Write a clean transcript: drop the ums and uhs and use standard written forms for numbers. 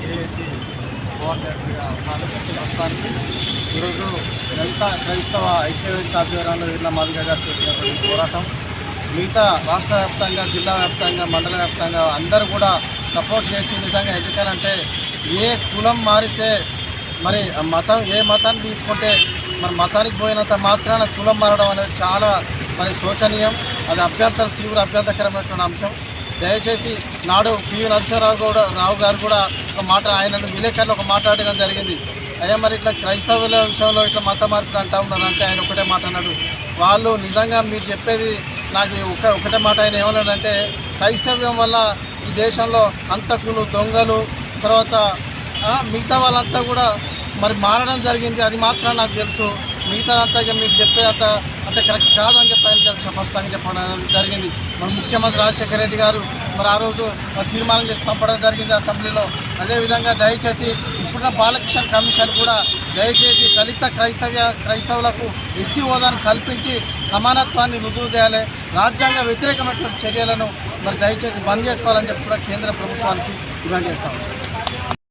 AAC కోఆర్డినేటర్గా ఉన్నాను. ప్రస్తుతానికి ఈరోజు దళిత క్రైస్తవ ఐక్యవేదిక ఆధ్వర్యంలో వీళ్ళ మాదిగ గారు చేసినటువంటి పోరాటం మిగతా రాష్ట్ర వ్యాప్తంగా, జిల్లా వ్యాప్తంగా, మండల వ్యాప్తంగా అందరూ కూడా సపోర్ట్ చేసి నిజంగా ఎందుకనంటే ఏ కులం మారితే మరి మతం ఏ మతాన్ని తీసుకుంటే మరి మతానికి పోయినంత మాత్రాన కులం మారడం అనేది చాలా మరి శోచనీయం. అది తీవ్ర అభ్యంతరకరమైనటువంటి అంశం. దయచేసి నాడు పివి నరసింహారావు గారు కూడా ఒక మాట ఆయనను విలేకరులు ఒక మాట్లాడడం జరిగింది. అయ్యా మరి ఇట్లా క్రైస్తవుల విషయంలో ఇట్లా మత మార్పులు అంటూ ఉన్నారు అంటే ఆయన ఒకటే మాట అన్నాడు. వాళ్ళు నిజంగా మీరు చెప్పేది నాకు ఒకటే మాట ఆయన ఏమన్నాడంటే క్రైస్తవ్యం వల్ల ఈ దేశంలో హంతకులు, దొంగలు, తర్వాత మిగతా వాళ్ళంతా కూడా మరి మారడం జరిగింది. అది మాత్రం నాకు తెలుసు. మిగతా అంతా మీరు చెప్పేంత అంటే కరెక్ట్ కాదని చెప్పి ఆయన స్పష్టంగా చెప్పడం జరిగింది. మన ముఖ్యమంత్రి రాజశేఖర రెడ్డి గారు మరి ఆ రోజు తీర్మానం చేసి పంపడం జరిగింది అసెంబ్లీలో. అదేవిధంగా దయచేసి ఇప్పుడున్న బాలకృష్ణ కమిషన్ కూడా దయచేసి దళిత క్రైస్తవులకు ఎస్సీ హోదాను కల్పించి సమానత్వాన్ని రుజువు చేయాలి. రాజ్యాంగ వ్యతిరేకమైనటువంటి చర్యలను మరి దయచేసి బంద్ చేసుకోవాలని చెప్పి కూడా కేంద్ర ప్రభుత్వానికి డిమాండ్ చేస్తాము.